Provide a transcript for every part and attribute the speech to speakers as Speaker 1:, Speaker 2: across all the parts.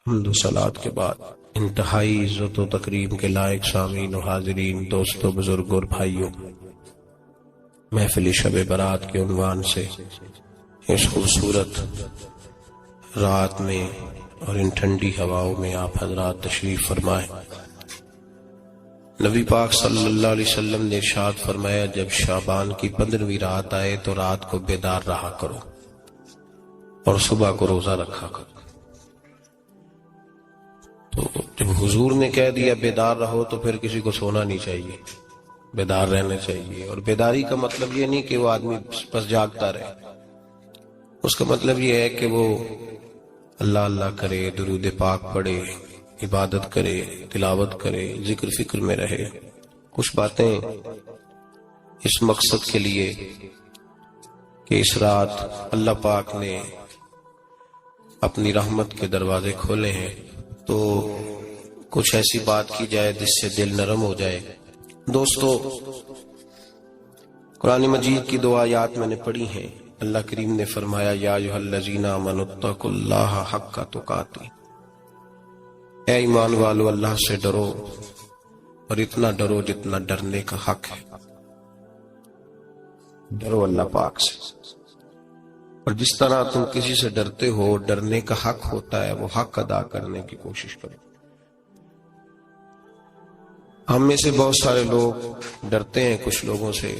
Speaker 1: حمد و صلات کے بعد انتہائی عزت و تکریم کے لائق سامعین و حاضرین، دوستوں، بزرگوں اور بھائیوں، محفل شب برات کے عنوان سے اس خوبصورت رات میں اور ان ٹھنڈی ہواؤں میں آپ حضرات تشریف فرمائیں۔ نبی پاک صلی اللہ علیہ وسلم نے ارشاد فرمایا، جب شعبان کی 15ویں رات آئے تو رات کو بیدار رہا کرو اور صبح کو روزہ رکھا کرو۔ تو جب حضور نے کہہ دیا بیدار رہو تو پھر کسی کو سونا نہیں چاہیے، بیدار رہنا چاہیے۔ اور بیداری کا مطلب یہ نہیں کہ وہ آدمی بس جاگتا رہے، اس کا مطلب یہ ہے کہ وہ اللہ اللہ کرے، درود پاک پڑھے، عبادت کرے، تلاوت کرے، ذکر فکر میں رہے۔ کچھ باتیں اس مقصد کے لیے کہ اس رات اللہ پاک نے اپنی رحمت کے دروازے کھولے ہیں، تو کچھ ایسی بات کی جائے جس سے دل نرم ہو جائے۔ دوستو، قرآن مجید کی 2 آیات میں نے پڑھی ہیں۔ اللہ کریم نے فرمایا، یا ایھا الذین آمنوا اتقوا اللہ حق تقاتہ، اے ایمان والو اللہ سے ڈرو اور اتنا ڈرو جتنا ڈرنے کا حق ہے۔ ڈرو اللہ پاک سے، اور جس طرح تم کسی سے ڈرتے ہو، ڈرنے کا حق ہوتا ہے، وہ حق ادا کرنے کی کوشش کرو۔ ہم میں سے بہت سارے لوگ ڈرتے ہیں کچھ لوگوں سے،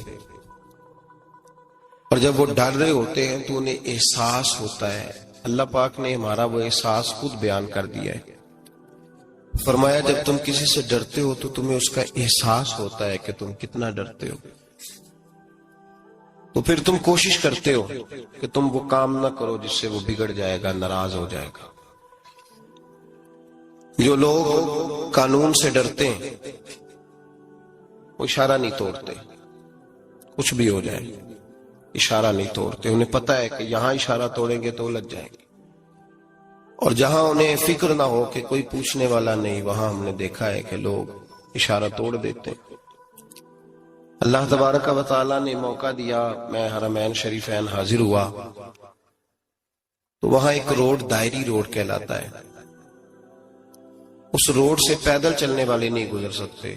Speaker 1: اور جب وہ ڈر رہے ہوتے ہیں تو انہیں احساس ہوتا ہے۔ اللہ پاک نے ہمارا وہ احساس خود بیان کر دیا ہے۔ فرمایا، جب تم کسی سے ڈرتے ہو تو تمہیں اس کا احساس ہوتا ہے کہ تم کتنا ڈرتے ہو، تو پھر تم کوشش کرتے ہو کہ تم وہ کام نہ کرو جس سے وہ بگڑ جائے گا، ناراض ہو جائے گا۔ جو لوگ قانون سے ڈرتے ہیں وہ اشارہ نہیں توڑتے، کچھ بھی ہو جائے اشارہ نہیں توڑتے۔ انہیں پتہ ہے کہ یہاں اشارہ توڑیں گے تو الجھ جائیں گے، اور جہاں انہیں فکر نہ ہو کہ کوئی پوچھنے والا نہیں، وہاں ہم نے دیکھا ہے کہ لوگ اشارہ توڑ دیتے۔ اللہ تبارک و تعالیٰ نے موقع دیا، میں حرمین شریفین حاضر ہوا تو وہاں ایک روڈ دائری روڈ کہلاتا ہے۔ اس روڈ سے پیدل چلنے والے نہیں گزر سکتے۔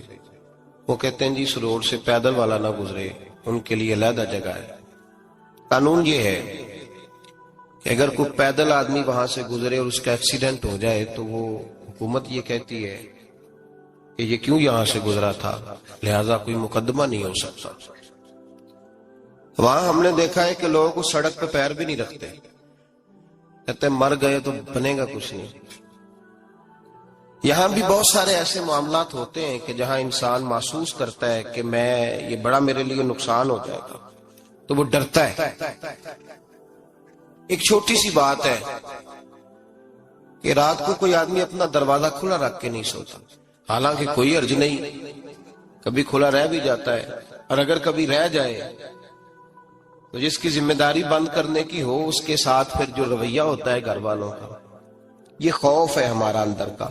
Speaker 1: وہ کہتے ہیں جی اس روڈ سے پیدل والا نہ گزرے، ان کے لیے علیحدہ جگہ ہے۔ قانون یہ ہے کہ اگر کوئی پیدل آدمی وہاں سے گزرے اور اس کا ایکسیڈنٹ ہو جائے تو وہ حکومت یہ کہتی ہے کہ یہ کیوں یہاں سے گزرا تھا، لہذا کوئی مقدمہ نہیں ہو سکتا۔ وہاں ہم نے دیکھا ہے کہ لوگ اس سڑک پہ پیر بھی نہیں رکھتے، کہتے ہیں مر گئے تو بنے گا کچھ نہیں۔ یہاں بھی بہت سارے ایسے معاملات ہوتے ہیں کہ جہاں انسان محسوس کرتا ہے کہ یہ بڑا میرے لیے نقصان ہو جائے گا، تو وہ ڈرتا ہے۔ ایک چھوٹی سی بات ہے کہ رات کو کوئی آدمی اپنا دروازہ کھلا رکھ کے نہیں سوتا، حالانکہ کوئی حرج نہیں، کبھی کھلا رہ بھی جاتا ہے، اور اگر کبھی رہ جائے تو جس کی ذمہ داری بند کرنے کی ہو اس کے ساتھ پھر جو رویہ ہوتا ہے گھر والوں کا، یہ خوف ہے ہمارا اندر کا،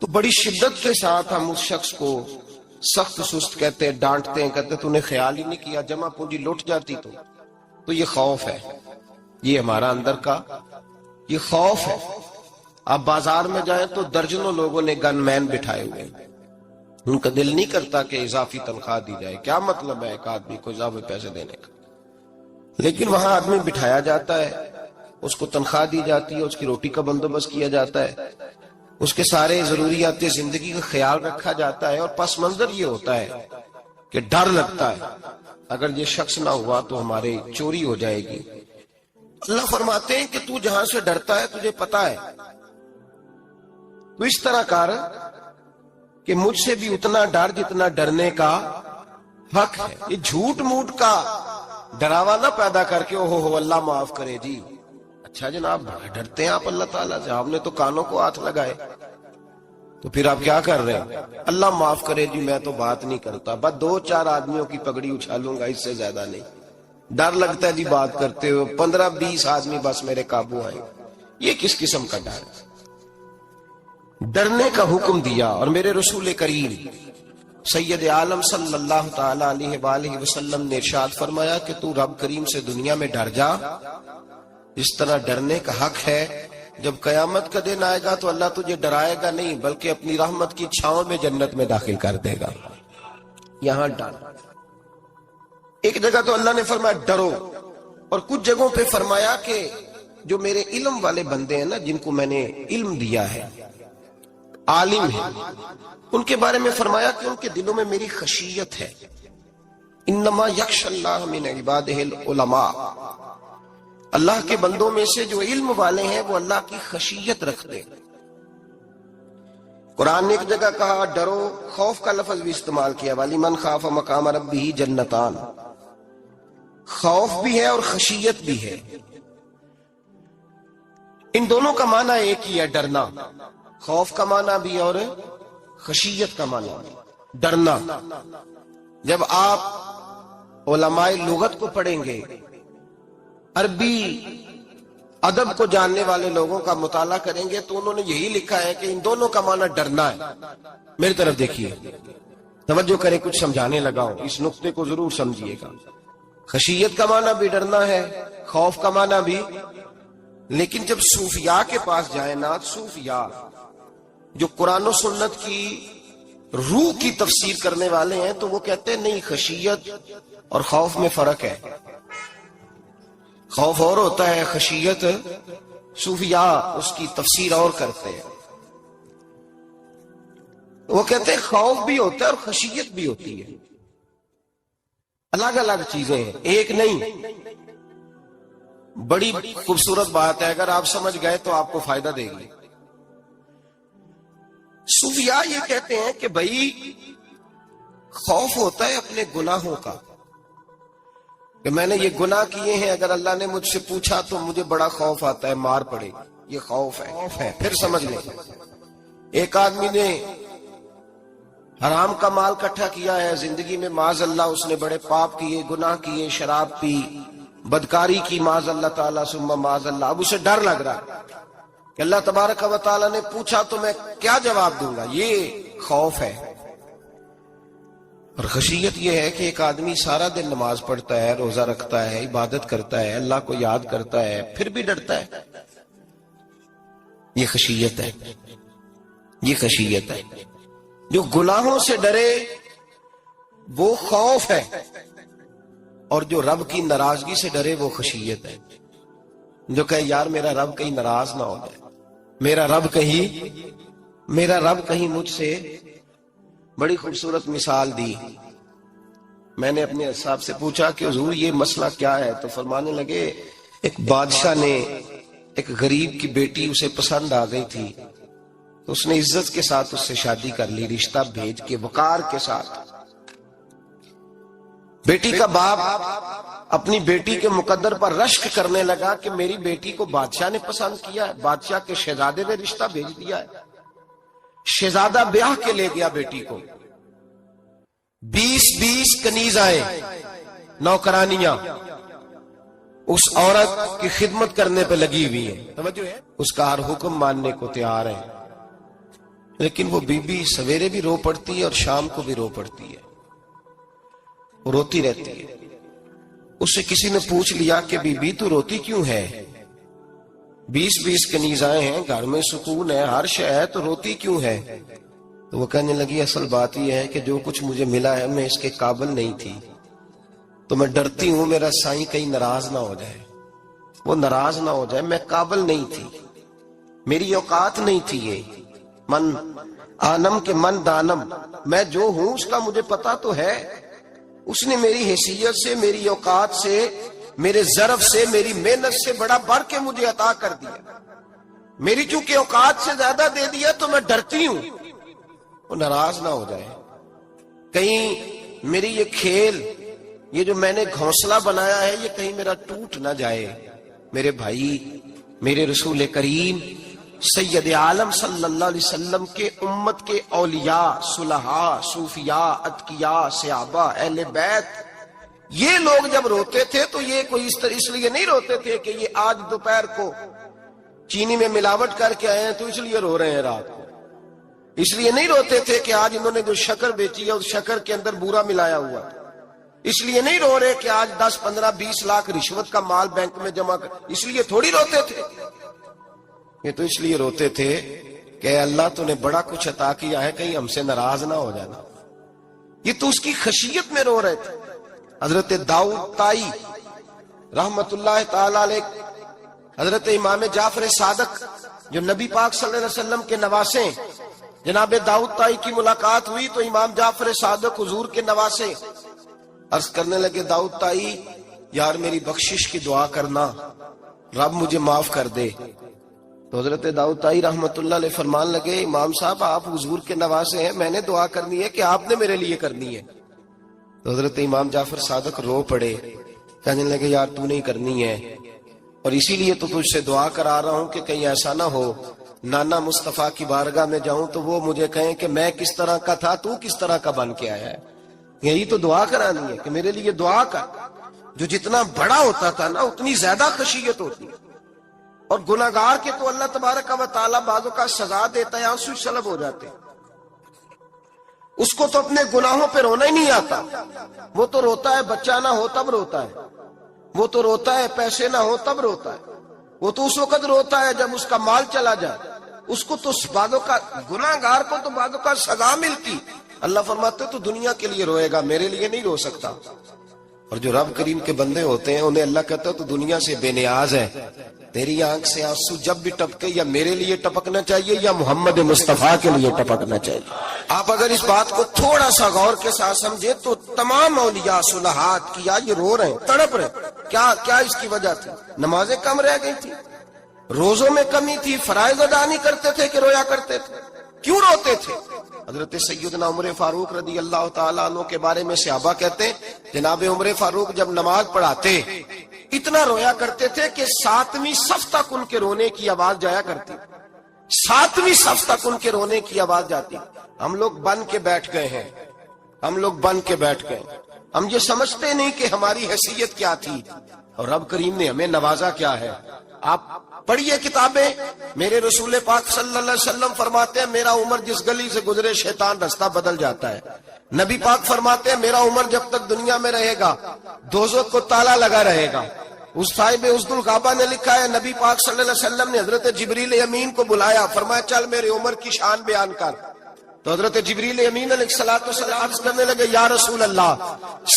Speaker 1: تو بڑی شدت کے ساتھ ہم اس شخص کو سخت سست کہتے ہیں، ڈانٹتے ہیں، کہتے تو نے خیال ہی نہیں کیا، جمع پونجی لٹ جاتی تو یہ خوف ہے، یہ ہمارا اندر کا یہ خوف ہے۔ آپ بازار میں جائیں تو درجنوں لوگوں نے گن مین بٹھائے ہوئے ہیں، ان کا دل نہیں کرتا کہ اضافی تنخواہ دی جائے، کیا مطلب ہے ایک آدمی کو اضافی پیسے دینے کا، لیکن وہاں آدمی بٹھایا جاتا ہے، اس کو تنخواہ دی جاتی ہے، اس کی روٹی کا بندوبست کیا جاتا ہے، اس کے سارے ضروریات زندگی کا خیال رکھا جاتا ہے، اور پس منظر یہ ہوتا ہے کہ ڈر لگتا ہے اگر یہ شخص نہ ہوا تو ہمارے چوری ہو جائے گی۔ اللہ فرماتے ہیں کہ تو جہاں سے ڈرتا ہے تجھے پتا ہے، تو اس طرح کر کہ مجھ سے بھی اتنا ڈر جتنا ڈرنے کا حق ہے۔ یہ جھوٹ موٹ کا ڈراوا نہ پیدا کر کے اوہ اللہ معاف کرے جی، اچھا جناب بڑا ڈرتے ہیں آپ اللہ تعالیٰ سے، آپ نے تو کانوں کو ہاتھ لگائے، تو پھر آپ کیا کر رہے ہیں؟ اللہ معاف کرے جی میں تو بات نہیں کرتا، بس 2-4 آدمیوں کی پگڑی اچھالوں گا، اس سے زیادہ نہیں۔ ڈر لگتا ہے جی بات کرتے ہوئے، 15-20 آدمی بس میرے قابو آئیں، یہ کس قسم کا ڈر ہے؟ ڈرنے کا حکم دیا، اور میرے رسول کریم سید عالم صلی اللہ تعالی علیہ وآلہ وسلم نے ارشاد فرمایا کہ تو رب کریم سے دنیا میں ڈر جا، اس طرح ڈرنے کا حق ہے جب قیامت کا دن آئے گا تو اللہ تجھے ڈرائے گا نہیں بلکہ اپنی رحمت کی چھاؤں میں جنت میں داخل کر دے گا. یہاں ڈر. ایک جگہ تو اللہ نے فرمایا ڈرو، اور کچھ جگہوں پہ فرمایا کہ جو میرے علم والے بندے ہیں نا، جن کو میں نے علم دیا ہے، عالم ہے، ان کے بارے میں فرمایا کہ ان کے دلوں میں میری خشیت ہے. انما یخشی اللہ من عبادہ العلماء، اللہ کے بندوں میں سے جو علم والے ہیں وہ اللہ کی خشیت رکھتے ہیں. قرآن نے ایک جگہ کہا ڈرو، خوف کا لفظ بھی استعمال کیا، وَلِمَنْ خَافَ مَقَامَ رَبِّهِ جَنَّتَانِ، خوف بھی ہے اور خشیت بھی ہے. ان دونوں کا معنی ایک ہی ہے، ڈرنا. خوف کا معنی بھی اور خشیت کا معنی بھی، ڈرنا. جب آپ علماء لغت کو پڑھیں گے، عربی ادب کو جاننے والے لوگوں کا مطالعہ کریں گے، تو انہوں نے یہی لکھا ہے کہ ان دونوں کا معنی ڈرنا ہے. میری طرف دیکھیے، توجہ کریں، کچھ سمجھانے لگا ہوں، اس نقطے کو ضرور سمجھیے گا. خشیت کا معنی بھی ڈرنا ہے، خوف کا معنی بھی. لیکن جب صوفیاء کے پاس جائیں نا، صوفیاء جو قرآن و سنت کی روح کی تفسیر کرنے والے ہیں، تو وہ کہتے ہیں نہیں، خشیت اور خوف میں فرق ہے. خوف اور ہوتا ہے، خشیت صوفیاء اس کی تفسیر اور کرتے ہیں. وہ کہتے ہیں خوف بھی ہوتا ہے اور خشیت بھی ہوتی ہے، الگ الگ چیزیں ہیں، ایک نہیں. بڑی خوبصورت بات ہے، اگر آپ سمجھ گئے تو آپ کو فائدہ دے گی. صوفیاء یہ کہتے ہیں کہ بھائی خوف ہوتا ہے اپنے گناہوں کا، کہ میں نے یہ گناہ کیے ہیں، اگر اللہ نے مجھ سے پوچھا تو مجھے بڑا خوف آتا ہے مار پڑے گی، یہ خوف ہے. پھر سمجھ لیں، ایک آدمی نے حرام کا مال اکٹھا کیا ہے زندگی میں، معاذ اللہ اس نے بڑے پاپ کیے، گناہ کیے، شراب پی، بدکاری کی، معاذ اللہ تعالیٰ ثم معاذ اللہ. اب اسے ڈر لگ رہا کہ اللہ تبارک و تعالیٰ نے پوچھا تو میں کیا جواب دوں گا. یہ خوف ہے. اور خشیت یہ ہے کہ ایک آدمی سارا دن نماز پڑھتا ہے، روزہ رکھتا ہے، عبادت کرتا ہے، اللہ کو یاد کرتا ہے، پھر بھی ڈرتا ہے. یہ خشیت ہے، یہ خشیت ہے. جو گناہوں سے ڈرے وہ خوف ہے، اور جو رب کی ناراضگی سے ڈرے وہ خشیت ہے. جو کہے یار میرا رب کہیں ناراض نہ ہو جائے، میرا رب کہیں مجھ سے. بڑی خوبصورت مثال دی. میں نے اپنے صاحب سے پوچھا کہ حضور یہ مسئلہ کیا ہے، تو فرمانے لگے ایک بادشاہ نے ایک غریب کی بیٹی اسے پسند آ گئی تھی، تو اس نے عزت کے ساتھ اس سے شادی کر لی، رشتہ بھیج کے وقار کے ساتھ. بیٹی کا باپ اپنی بیٹی کے مقدر پر رشک کرنے لگا کہ میری بیٹی کو بادشاہ نے پسند کیا ہے، بادشاہ کے شہزادے نے رشتہ بھیج دیا ہے. شہزادہ بیاہ کے لے گیا بیٹی کو. 20 کنیزائیں، نوکرانیاں اس عورت کی خدمت کرنے پہ لگی ہوئی ہیں، اس کا ہر حکم ماننے کو تیار ہے. لیکن وہ بی بی سویرے بھی رو پڑتی ہے اور شام کو بھی رو پڑتی ہے، وہ روتی رہتی ہے. اس سے کسی نے پوچھ لیا کہ بی بی تو روتی کیوں ہے؟ 20 کنیزائیں ہیں، گھر میں سکون ہے، ہر شے ہے، تو روتی کیوں ہے؟ تو وہ کہنے لگی اصل بات یہ ہے کہ جو کچھ مجھے ملا ہے میں اس کے قابل نہیں تھی، تو میں ڈرتی ہوں میرا سائیں کہیں ناراض نہ ہو جائے، وہ ناراض نہ ہو جائے. میں قابل نہیں تھی، میری اوقات نہیں تھی. یہ من آنم کے من دانم، میں جو ہوں اس کا مجھے پتا تو ہے. اس نے میری حیثیت سے، میری اوقات سے، میرے ظرف سے، میری محنت سے بڑا بڑھ کے مجھے عطا کر دیا. میری چونکہ اوقات سے زیادہ دے دیا تو میں ڈرتی ہوں وہ ناراض نہ ہو جائے، کہیں میری یہ کھیل، یہ جو میں نے گھونسلہ بنایا ہے، یہ کہیں میرا ٹوٹ نہ جائے. میرے بھائی، میرے رسول کریم سید عالم صلی اللہ علیہ وسلم کے امت کے اولیاء، صلحاء، صوفیاء، اتقیاء، صحابہ، اہل بیت، یہ لوگ جب روتے تھے تو یہ کوئی اس لیے نہیں روتے تھے کہ یہ آج دوپہر کو چینی میں ملاوٹ کر کے آئے ہیں تو اس لیے رو رہے ہیں رات کو. اس لیے نہیں روتے تھے کہ آج انہوں نے جو شکر بیچی ہے اس شکر کے اندر بورا ملایا ہوا ہے. اس لیے نہیں رو رہے کہ آج 10 15 20 لاکھ رشوت کا مال بینک میں جمع کر، اس لیے تھوڑی روتے تھے. یہ تو اس لیے روتے تھے کہ اللہ تو نے بڑا کچھ عطا کیا ہے، کہیں ہم سے ناراض نہ ہو جانا. یہ تو اس کی خشیت میں رو رہے تھے. حضرت داؤد طائی رحمت اللہ تعالی علیہ، حضرت امام جعفر صادق جو نبی پاک صلی اللہ علیہ وسلم کے نواسے، جناب داؤد طائی کی ملاقات ہوئی تو امام جعفر صادق حضور کے نواسے عرض کرنے لگے، داؤد طائی یار میری بخشش کی دعا کرنا، رب مجھے معاف کر دے. تو حضرت داؤد طائی رحمت اللہ علیہ فرمان لگے، امام صاحب آپ حضور کے نواسے ہیں، میں نے دعا کرنی ہے کہ آپ نے میرے لیے کرنی ہے؟ تو حضرت امام جعفر صادق رو پڑے، کہنے لگے یار تو نہیں کرنی ہے، اور اسی لیے تو تجھ سے دعا کرا رہا ہوں کہ کہیں ایسا نہ ہو نانا مصطفیٰ کی بارگاہ میں جاؤں تو وہ مجھے کہیں کہ میں کس طرح کا تھا تو کس طرح کا بن کے آیا ہے. یہی تو دعا کرانی ہے کہ میرے لیے دعا کر. جو جتنا بڑا ہوتا تھا نا اتنی زیادہ خشیت ہوتی ہے. اور گناہگار کے تو اللہ تبارک و تعالیٰ بعضوں کا سزا دیتا ہے، آنسو سلب ہو جاتے ہیں. اس کو تو اپنے گناہوں پہ رونا ہی نہیں آتا. وہ تو روتا ہے بچہ نہ ہو تب روتا ہے، وہ تو روتا ہے پیسے نہ ہو تب روتا ہے، وہ تو اس وقت روتا ہے جب اس کا مال چلا جائے. اس کو تو بعضوں کا گناہگار کو تو بعضوں کا سزا ملتی. اللہ فرماتے تو دنیا کے لیے روئے گا، میرے لیے نہیں رو سکتا. اور جو رب کریم کے بندے ہوتے ہیں انہیں اللہ کہتا ہے تو دنیا سے بے نیاز ہے، تیری آنکھ سے آنسو جب بھی ٹپکے یا میرے لیے ٹپکنا چاہیے یا محمد مصطفیٰ کے لیے ٹپکنا چاہیے. آپ اگر اس بات کو تھوڑا سا غور کے ساتھ سمجھے تو تمام اولیاء صلحات کیا یہ رو رہے ہیں، تڑپ رہے. کیا اس کی وجہ تھی؟ نمازیں کم رہ گئی تھی، روزوں میں کمی تھی، فرائض ادا نہیں کرتے تھے کہ رویا کرتے تھے؟ کیوں روتے تھے؟ حضرت سیدنا عمر فاروق رضی اللہ تعالیٰ عنہ کے بارے میں صحابہ کہتے ہیں جناب عمر فاروق جب نماز پڑھاتے اتنا رویا کرتے تھے کہ 7ویں صف تک ان کے رونے کی آواز جایا کرتی. 7ویں صف تک ان کے رونے کی آواز جاتی. ہم لوگ بن کے بیٹھ گئے ہیں، ہم لوگ بن کے بیٹھ گئے. ہم یہ سمجھتے نہیں کہ ہماری حیثیت کیا تھی اور رب کریم نے ہمیں نوازا کیا ہے. آپ پڑھیے کتابیں. میرے رسول پاک صلی اللہ علیہ وسلم فرماتے ہیں میرا عمر جس گلی سے گزرے شیطان رستہ بدل جاتا ہے. نبی پاک فرماتے ہیں میرا عمر جب تک دنیا میں رہے گا دوزخ کو تالا لگا رہے گا. اس صاحب عزد الغابہ نے لکھا ہے نبی پاک صلی اللہ علیہ وسلم نے حضرت جبریل امین کو بلایا، فرمایا چل میرے عمر کی شان بیان کر. تو حضرت جبریل امین علیہ الصلوۃ عرض کرنے لگے یا رسول اللہ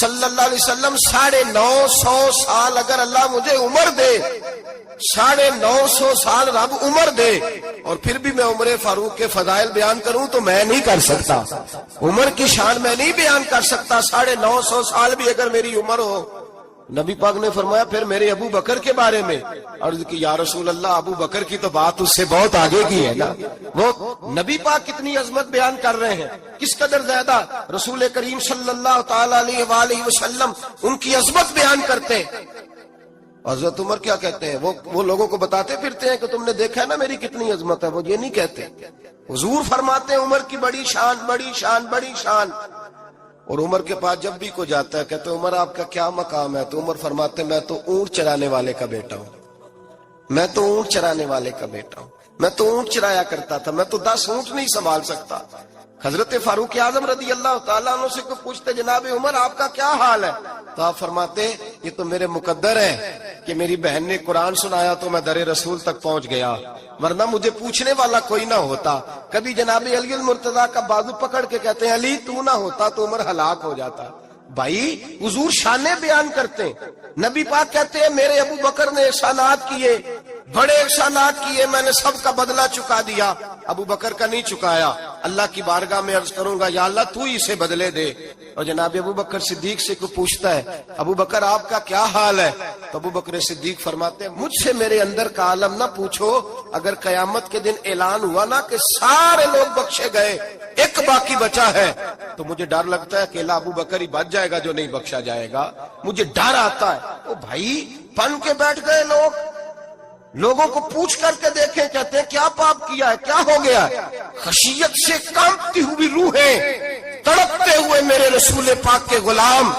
Speaker 1: صلی اللہ علیہ وسلم 950 سال اگر اللہ مجھے عمر دے، 950 سال رب عمر دے اور پھر بھی میں عمر فاروق کے فضائل بیان کروں تو میں نہیں کر سکتا. عمر کی شان میں نہیں بیان کر سکتا. 950 سال بھی اگر میری عمر ہو. نبی پاک نے فرمایا پھر میرے ابو بکر کے بارے میں. عرض کی یا رسول اللہ ابو بکر کی تو بات اس سے بہت آگے کی ہے نا. وہ نبی پاک کتنی عظمت بیان کر رہے ہیں، کس قدر زیادہ رسول کریم صلی اللہ تعالی علیہ وآلہ وسلم ان کی عظمت بیان کرتے ہیں. حضرت عمر کیا کہتے ہیں؟ وہ لوگوں کو بتاتے پھرتے ہیں کہ تم نے دیکھا ہے نا میری کتنی عظمت ہے. وہ یہ نہیں کہتے. حضور فرماتے ہیں عمر کی بڑی شان بڑی شان بڑی شان. اور عمر کے پاس جب بھی کوئی جاتا ہے کہتے ہیں عمر آپ کا کیا مقام ہے؟ تو عمر فرماتے ہیں میں تو اونٹ چرانے والے کا بیٹا ہوں، میں تو اونٹ چرانے والے کا بیٹا ہوں، میں تو اونٹ چرایا کرتا تھا، میں تو 10 اونٹ نہیں سنبھال سکتا. حضرت فاروق اعظم رضی اللہ تعالیٰ عنہ سے کوئی پوچھتے جناب عمر آپ کا کیا حال ہے؟ تو آپ فرماتے یہ تو میرے مقدر ہے کہ میری بہن نے قرآن سنایا تو میں در رسول تک پہنچ گیا، ورنہ مجھے پوچھنے والا کوئی نہ ہوتا. کبھی جناب علی المرتضیٰ کا بازو پکڑ کے کہتے ہیں علی تو نہ ہوتا تو عمر ہلاک ہو جاتا. بھائی حضور شانیں بیان کرتے ہیں. نبی پاک کہتے ہیں میرے ابو بکر نے احسانات کیے، بڑے احسانات کیے، میں نے سب کا بدلہ چکا دیا، ابو بکر کا نہیں چکایا. اللہ کی بارگاہ میں عرض کروں گا یا اللہ تو ہی اسے بدلے دے. اور جناب ابو بکر صدیق سے کوئی پوچھتا ہے ابو بکر آپ کا کیا حال ہے؟ تو ابو بکر صدیق فرماتے ہیں مجھ سے میرے اندر کا عالم نہ پوچھو، اگر قیامت کے دن اعلان ہوا نا کہ سارے لوگ بخشے گئے ایک باقی بچا ہے تو مجھے ڈر لگتا ہے اکیلا ابو بکر ہی بچ جائے گا جو نہیں بخشا جائے گا. مجھے ڈر آتا ہے. او بھائی بن کے بیٹھ گئے لوگ، لوگوں کو پوچھ کر کے دیکھیں، کہتے ہیں کیا پاپ کیا ہے، کیا ہو گیا ہے؟ خشیت سے کانپتی ہوئی روحیں، تڑپتے ہوئے میرے رسول پاک کے غلام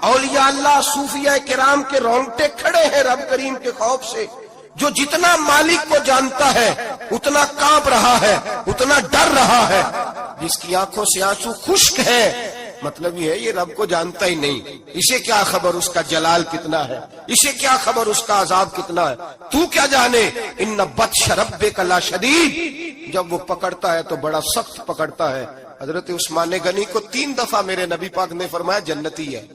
Speaker 1: اولیاء اللہ صوفیاء کرام کے رونگٹے کھڑے ہیں رب کریم کے خوف سے. جو جتنا مالک کو جانتا ہے اتنا کانپ رہا ہے، اتنا ڈر رہا ہے. جس کی آنکھوں سے آنسو خشک ہے مطلب یہ ہے یہ رب کو جانتا ہی نہیں، اسے کیا خبر اس کا جلال کتنا ہے، اسے کیا خبر اس کا عذاب کتنا ہے، تو کیا جانے۔ ان بطش ربک لشدید، جب وہ پکڑتا ہے تو بڑا سخت پکڑتا ہے۔ حضرت عثمان غنی کو 3 دفعہ میرے نبی پاک نے فرمایا جنتی ہے،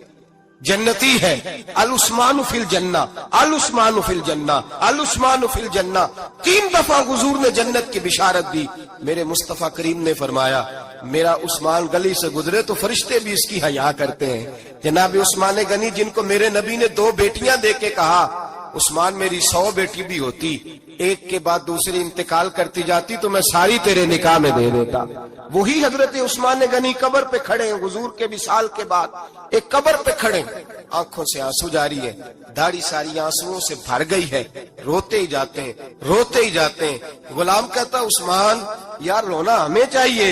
Speaker 1: جنتی ہے، العثمان فی الجنہ، العثمان فی الجنہ، العثمان فی الجنہ، 3 دفعہ حضور نے جنت کی بشارت دی۔ میرے مصطفیٰ کریم نے فرمایا میرا عثمان گلی سے گزرے تو فرشتے بھی اس کی حیا کرتے ہیں۔ جناب عثمان غنی جن کو میرے نبی نے 2 بیٹیاں دے کے کہا عثمان میری 100 بیٹی بھی ہوتی، ایک کے بعد دوسری انتقال کرتی جاتی تو میں ساری تیرے نکاح میں دے دیتا، وہی حضرت عثمان غنی قبر پہ کھڑے ہیں حضور کے وصال کے بعد، ایک قبر پہ کھڑے، آنکھوں سے آنسو جاری ہے، داڑھی ساری آنسوؤں سے بھر گئی ہے، روتے ہی جاتے ہیں، روتے ہی جاتے ہیں۔ غلام کہتا عثمان یار رونا ہمیں چاہیے،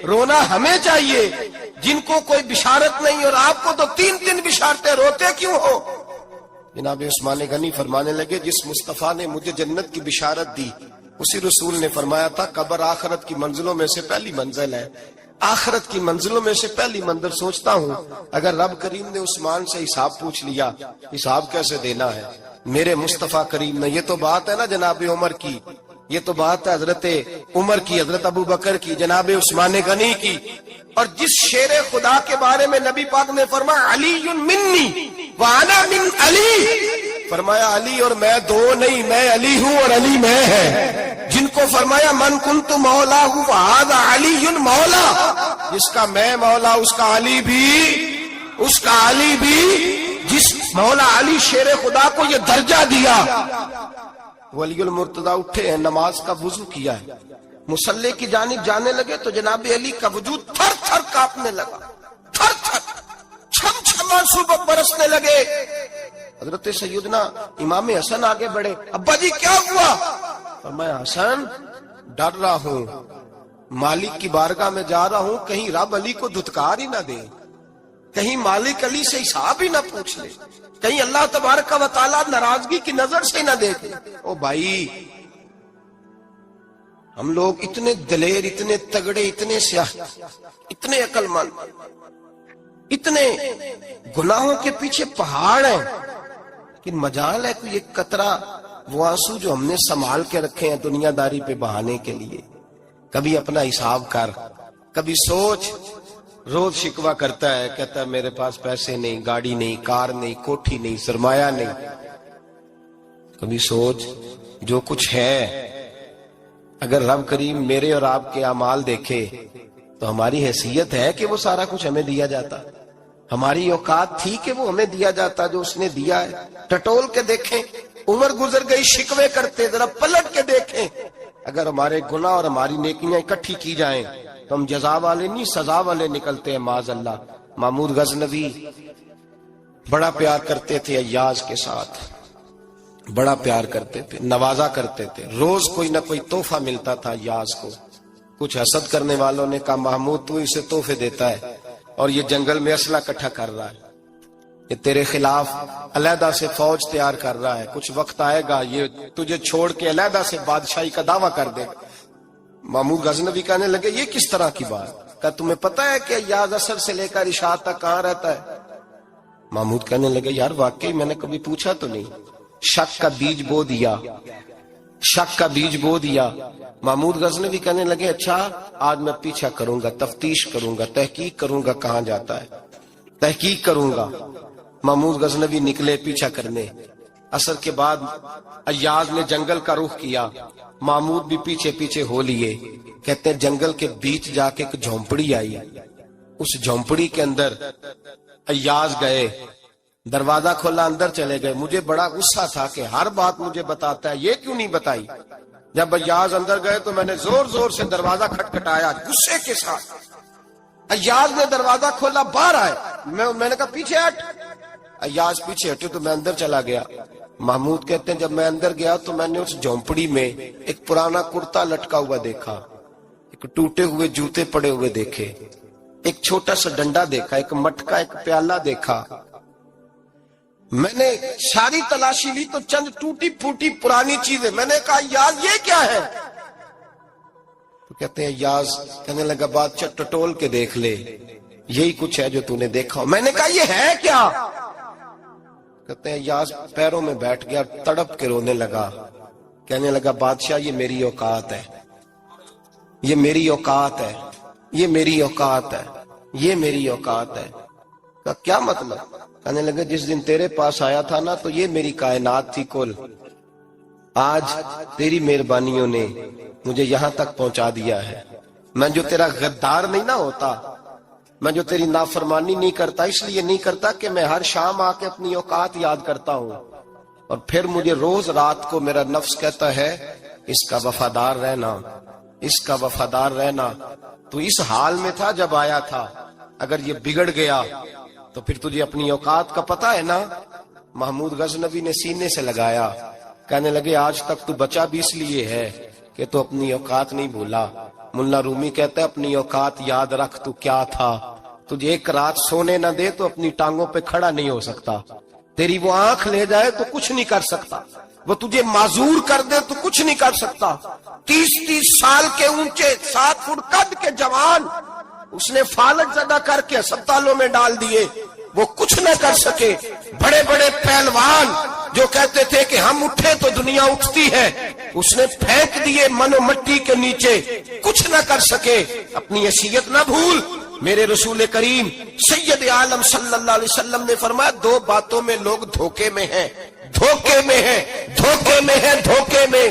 Speaker 1: رونا ہمیں چاہیے، جن کو کوئی بشارت نہیں اور آپ کو تو 3 بشارتیں، روتے کیوں ہو؟ جناب عثمان غنی فرمانے لگے جس مصطفیٰ نے مجھے جنت کی بشارت دی اسی رسول نے فرمایا تھا قبر آخرت کی منزلوں میں سے پہلی منزل ہے، آخرت کی منزلوں میں سے پہلی منزل۔ سوچتا ہوں اگر رب کریم نے عثمان سے حساب پوچھ لیا حساب کیسے دینا ہے؟ میرے مصطفیٰ کریم نے، یہ تو بات ہے نا جناب عمر کی، یہ تو بات ہے حضرت عمر کی، حضرت ابو بکر کی، جناب عثمان غنی کی، اور جس شیر خدا کے بارے میں نبی پاک نے فرمایا علی منی وانا من علی، فرمایا علی اور میں 2 نہیں، میں علی ہوں اور علی میں ہے، جن کو فرمایا من کنت مولا ہوں وہذا علی مولا، جس کا میں مولا اس کا علی بھی، اس کا علی بھی، جس مولا علی شیر خدا کو یہ درجہ دیا۔ ولی المرتضی اٹھے ہیں، نماز کا وضو کیا ہے، مصلی کی جانب جانے لگے تو جناب علی کا وجود تھر تھر کانپنے لگا، تھر تھر، چھم چھم آنسو برسنے لگے۔ حضرت سیدنا امام حسن آگے بڑھے، ابا جی کیا ہوا؟ فرمایا حسن ڈر رہا ہوں، مالک کی بارگاہ میں جا رہا ہوں، کہیں رب علی کو دھتکار ہی نہ دے، کہیں مالک علی سے حساب ہی نہ پوچھ لے، کہیں اللہ تبارک و تعالیٰ ناراضگی کی نظر سے نہ دیکھے۔ او بھائی ہم لوگ اتنے دلیر، اتنے تگڑے، اتنے سیاہ، اتنے عقل مند، اتنے گناہوں کے پیچھے پہاڑ ہیں، لیکن مجال ہے کوئی ایک قطرہ وہ آنسو جو ہم نے سنبھال کے رکھے ہیں دنیا داری پہ بہانے کے لیے۔ کبھی اپنا حساب کر، کبھی سوچ، روز شکوہ کرتا ہے، کہتا ہے میرے پاس پیسے نہیں، گاڑی نہیں، کار نہیں، کوٹھی نہیں، سرمایہ نہیں۔ کبھی سوچ جو کچھ ہے اگر رب کریم میرے اور آپ کے اعمال دیکھے تو ہماری حیثیت ہے کہ وہ سارا کچھ ہمیں دیا جاتا، ہماری اوقات تھی کہ وہ ہمیں دیا جاتا جو اس نے دیا ہے۔ ٹٹول کے دیکھیں، عمر گزر گئی شکوے کرتے، ذرا پلٹ کے دیکھیں، اگر ہمارے گناہ اور ہماری نیکیاں اکٹھی کی جائیں تو ہم جزا والے نہیں سزا والے نکلتے ہیں معاذ اللہ۔ محمود غزنوی بڑا پیار کرتے تھے ایاز کے ساتھ، بڑا پیار کرتے تھے، نوازا کرتے تھے، روز کوئی نہ کوئی تحفہ ملتا تھا ایاز کو۔ کچھ حسد کرنے والوں نے کہا محمود تو اسے تحفے دیتا ہے اور یہ جنگل میں اسلحہ اکٹھا کر رہا ہے، یہ تیرے خلاف علیحدہ سے فوج تیار کر رہا ہے، کچھ وقت آئے گا یہ تجھے چھوڑ کے علیحدہ سے بادشاہی کا دعویٰ کر دے۔ محمود غزنوی کہنے لگے یہ کس طرح کی بات؟ کہا تمہیں پتہ ہے کہ ایاز عصر سے لے کر عشاء تک کہاں رہتا ہے؟ محمود کہنے لگے یار واقعی میں نے کبھی پوچھا تو نہیں۔ شک کا بیج بو دیا، شک کا بیج بو دیا۔ محمود غزنوی کہنے لگے اچھا آج میں پیچھا کروں گا، تفتیش کروں گا، تحقیق کروں گا کہاں جاتا ہے، تحقیق کروں گا۔ محمود غزنوی نکلے پیچھا کرنے۔ عصر کے بعد ایاز نے جنگل کا رخ کیا، محمود بھی پیچھے پیچھے ہو لیے۔ کہتے ہیں جنگل کے بیچ جا کے ایک جھونپڑی آئی، اس جھونپڑی کے اندر ایاز گئے، دروازہ کھولا، اندر چلے گئے۔ مجھے بڑا غصہ تھا کہ ہر بات مجھے بتاتا ہے، یہ کیوں نہیں بتائی؟ جب ایاز اندر گئے تو میں نے زور زور سے دروازہ کھٹکھٹایا غصے کے ساتھ۔ ایاز نے دروازہ کھولا، باہر آئے، میں نے کہا پیچھے ہٹ۔ ایاز پیچھے ہٹے تو میں اندر چلا گیا۔ محمود کہتے ہیں جب میں اندر گیا تو میں نے اس جھونپڑی میں ایک پرانا کرتا لٹکا ہوا دیکھا، ایک ٹوٹے ہوئے جوتے پڑے ہوئے دیکھے، ایک چھوٹا سا ڈنڈا دیکھا، ایک مٹکا، ایک پیالہ دیکھا۔ میں نے ساری تلاشی لی تو چند ٹوٹی پھوٹی پرانی چیزیں۔ میں نے کہا یاز یہ کیا ہے؟ تو کہتے ہیں یاز کہنے لگا بادشاہ ٹٹول کے دیکھ لے، یہی کچھ ہے جو تو نے دیکھا ہو۔ میں نے کہا یہ ہے کیا؟ کہتے ہیں یاس پیروں میں بیٹھ گیا، تڑپ کے رونے لگا، کہنے لگا بادشاہ یہ میری اوقات ہے، یہ میری اوقات ہے، یہ میری اوقات ہے، یہ میری اوقات ہے۔ کہا کیا مطلب؟ کہنے لگا جس دن تیرے پاس آیا تھا نا تو یہ میری کائنات تھی کل، آج تیری مہربانیوں نے مجھے یہاں تک پہنچا دیا ہے۔ میں جو تیرا غدار نہیں نہ ہوتا، میں جو تیری نافرمانی نہیں کرتا، اس لیے نہیں کرتا کہ میں ہر شام آ کے اپنی اوقات یاد کرتا ہوں، اور پھر مجھے روز رات کو میرا نفس کہتا ہے اس کا وفادار رہنا، اس کا وفادار رہنا۔ تو اس حال میں تھا جب آیا تھا، اگر یہ بگڑ گیا تو پھر تجھے اپنی اوقات کا پتہ ہے نا۔ محمود غزنوی نے سینے سے لگایا، کہنے لگے آج تک تو بچا بھی اس لیے ہے کہ تو اپنی اوقات نہیں بھولا۔ ملا رومی کہتا ہے اپنی اوقات یاد رکھ، تو کیا تھا؟ تجھے ایک رات سونے نہ دے تو اپنی ٹانگوں پہ کھڑا نہیں ہو سکتا، تیری وہ آنکھ لے جائے تو کچھ نہیں کر سکتا، وہ تجھے معذور کر دے تو کچھ نہیں کر سکتا۔ 30 سال کے اونچے 7 فٹ قد کے جوان اس نے فالج زدہ کر کے ہسپتالوں میں ڈال دیے، وہ کچھ نہ کر سکے۔ بڑے بڑے پہلوان جو کہتے تھے کہ ہم اٹھے تو دنیا اٹھتی ہے، اس نے پھینک دیے من و مٹی کے نیچے، کچھ نہ کر سکے۔ اپنی حیثیت نہ بھول۔ میرے رسول کریم سید عالم صلی اللہ علیہ وسلم نے فرمایا 2 باتوں میں لوگ دھوکے میں ہیں، دھوکے میں ہیں، دھوکے میں ہیں، دھوکے میں۔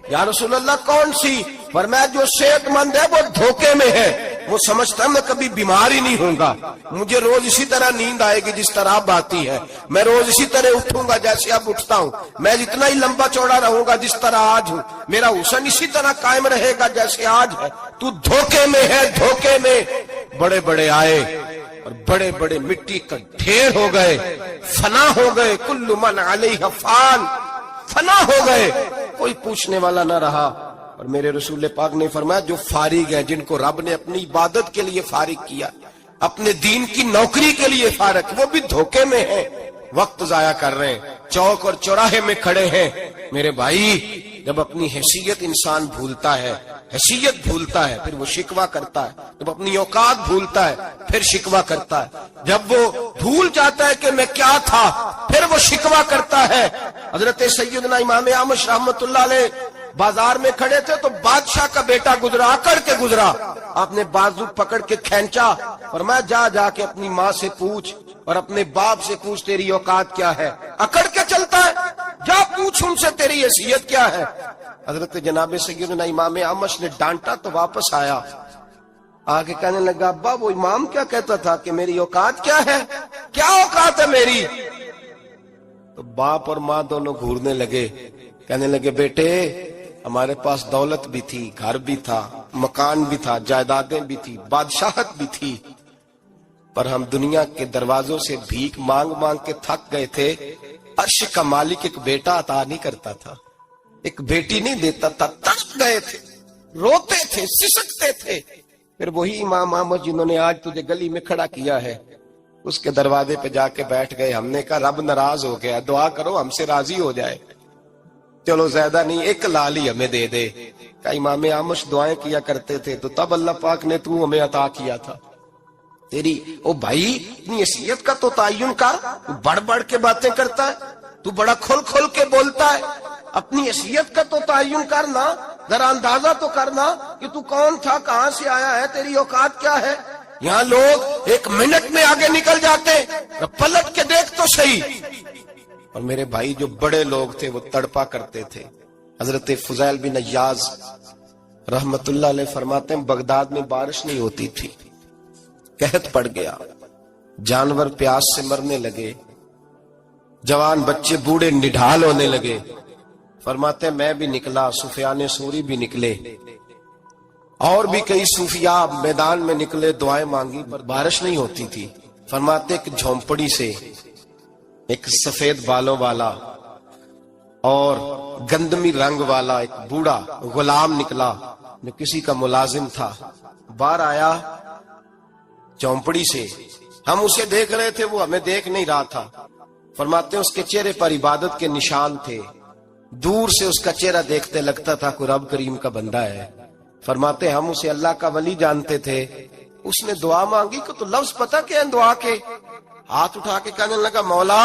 Speaker 1: یا رسول اللہ کون سی؟ فرمایا جو صحت مند ہے وہ دھوکے میں ہے، وہ سمجھتا میں کبھی بیمار ہی نہیں ہوں گا، مجھے روز اسی طرح نیند آئے گی جس طرح اب آتی ہے، میں روز اسی طرح اٹھوں گا جیسے اب اٹھتا ہوں، میں اتنا ہی لمبا چوڑا رہوں گا جس طرح آج ہوں، میرا حسن اسی طرح قائم رہے گا جیسے آج ہے۔ تو دھوکے میں ہے، دھوکے میں۔ بڑے بڑے آئے اور بڑے بڑے مٹی کا ڈھیر ہو گئے، فنا ہو گئے، کل من علیہ فان، فنا ہو گئے، کوئی پوچھنے والا نہ رہا۔ اور میرے رسول پاک نے فرمایا جو فارغ ہیں، جن کو رب نے اپنی عبادت کے لیے فارغ کیا، اپنے دین کی نوکری کے لیے فارغ، وہ بھی دھوکے میں ہیں، وقت ضائع کر رہے ہیں، چوک اور چوراہے میں کھڑے ہیں۔ میرے بھائی جب اپنی حیثیت انسان بھولتا ہے، حیثیت بھولتا ہے، پھر وہ شکوہ کرتا ہے، جب اپنی اوقات بھولتا ہے پھر شکوہ کرتا ہے، جب وہ بھول جاتا ہے کہ میں کیا تھا پھر وہ شکوہ کرتا ہے۔ حضرت سیدنا امام اعمش رحمت اللہ علیہ بازار میں کھڑے تھے تو بادشاہ کا بیٹا گزرا، اکڑ کے گزرا، آپ نے بازو پکڑ کے کھینچا، فرمایا جا کے اپنی ماں سے پوچھ اور اپنے باپ سے پوچھ تیری اوقات کیا ہے۔ اکڑ کے چلتا ہے، جا پوچھ ان سے تیری حیثیت کیا ہے۔ حضرت جناب سیدنا امام اعمش نے ڈانٹا تو واپس آیا، آگے کہنے لگا ابا وہ امام کیا کہتا تھا کہ میری اوقات کیا ہے، کیا اوقات ہے میری؟ تو باپ اور ماں دونوں گھورنے لگے، کہنے لگے بیٹے ہمارے پاس دولت بھی تھی، گھر بھی تھا، مکان بھی تھا، جائیدادیں بھی تھی، بادشاہت بھی تھی، پر ہم دنیا کے دروازوں سے بھیک مانگ مانگ کے تھک گئے تھے۔ عرش کا مالک ایک بیٹا عطا نہیں کرتا تھا، ایک بیٹی نہیں دیتا تھا، تڑپ گئے تھے، روتے تھے، سسکتے تھے۔ پھر وہی امام احمد جنہوں نے آج تجھے گلی میں کھڑا کیا ہے اس کے دروازے پہ جا کے بیٹھ گئے۔ ہم نے کہا رب ناراض ہو گیا، دعا کرو ہم سے راضی ہو جائے، چلو زیادہ نہیں 1 لال ہی ہمیں دے دے۔ کہ امام احمد دعائیں کیا کرتے تھے تو تب اللہ پاک نے تو ہمیں عطا کیا تھا۔ تیری او بھائی اتنی حیثیت کا تو تعین کر، تو بڑھ بڑھ کے باتیں کرتا ہے، تو بڑا کھل کھل کے بولتا ہے، اپنی حیثیت کا تو تعین کرنا، ذرا اندازہ تو کرنا کہ تو کون تھا، کہاں سے آیا ہے، تیری اوقات کیا ہے۔ یہاں لوگ 1 منٹ میں آگے نکل جاتے، پلٹ کے دیکھ تو صحیح۔ اور میرے بھائی جو بڑے لوگ تھے وہ تڑپا کرتے تھے۔ حضرت فضیل بن عیاض رحمت اللہ علیہ فرماتے ہیں بغداد میں بارش نہیں ہوتی تھی، قحط پڑ گیا، جانور پیاس سے مرنے لگے، جوان بچے بوڑھے نڈھال ہونے لگے۔ فرماتے ہیں میں بھی نکلا، سفیان ثوری بھی نکلے، اور بھی کئی صوفیاء میدان میں نکلے، دعائیں مانگی پر بارش نہیں ہوتی تھی۔ فرماتے ایک جھونپڑی سے ایک سفید بالوں والا اور گندمی رنگ والا ایک بوڑھا غلام نکلا جو کسی کا ملازم تھا، باہر آیا چونپڑی سے، ہم اسے دیکھ رہے تھے، وہ ہمیں دیکھ نہیں رہا تھا۔ فرماتے ہیں اس کے چہرے پر عبادت کے نشان تھے، دور سے اس کا چہرہ دیکھتے لگتا تھا کوئی رب کریم کا بندہ ہے۔ فرماتے ہیں ہم اسے اللہ کا ولی جانتے تھے، اس نے دعا مانگی کہ تو لفظ پتا کیا ہے دعا کے؟ ہاتھ اٹھا کے کہنے لگا مولا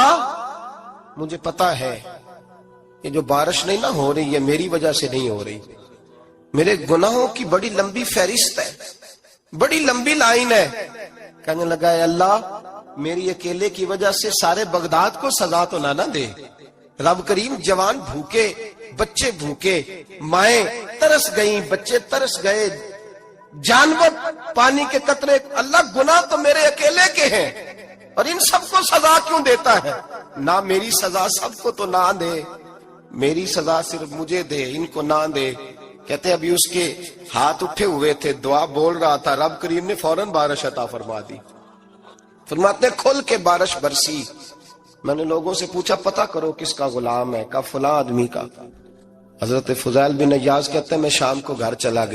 Speaker 1: مجھے پتا ہے یہ جو بارش نہیں نہ ہو رہی ہے میری وجہ سے نہیں ہو رہی، میرے گناہوں کی بڑی لمبی فہرست ہے، بڑی لمبی لائن ہے۔ کہنے لگا اے اللہ میری اکیلے کی وجہ سے سارے بغداد کو سزا تو نہ دے۔ رب کریم جوان بھوکے، بچے بھوکے، مائیں ترس گئیں، بچے ترس گئے، جانور پانی کے قطرے، اللہ گناہ تو میرے اکیلے کے ہیں اور ان سب کو سزا کیوں دیتا ہے؟ نہ میری سزا سب کو تو نہ دے، میری سزا صرف مجھے دے، ان کو نہ دے۔ کہتے ابھی اس کے ہاتھ اٹھے ہوئے تھے، دعا بول رہا تھا، رب کریم نے فوراً بارش عطا فرما دی۔ فرماتے کھل کے بارش برسی۔ میں نے لوگوں سے پوچھا پتہ کرو کس کا غلام ہے، کہا فلاں آدمی کا۔ حضرت فضیل بن عیاض کہتے ہیں میں شام کو گھر چلا گیا۔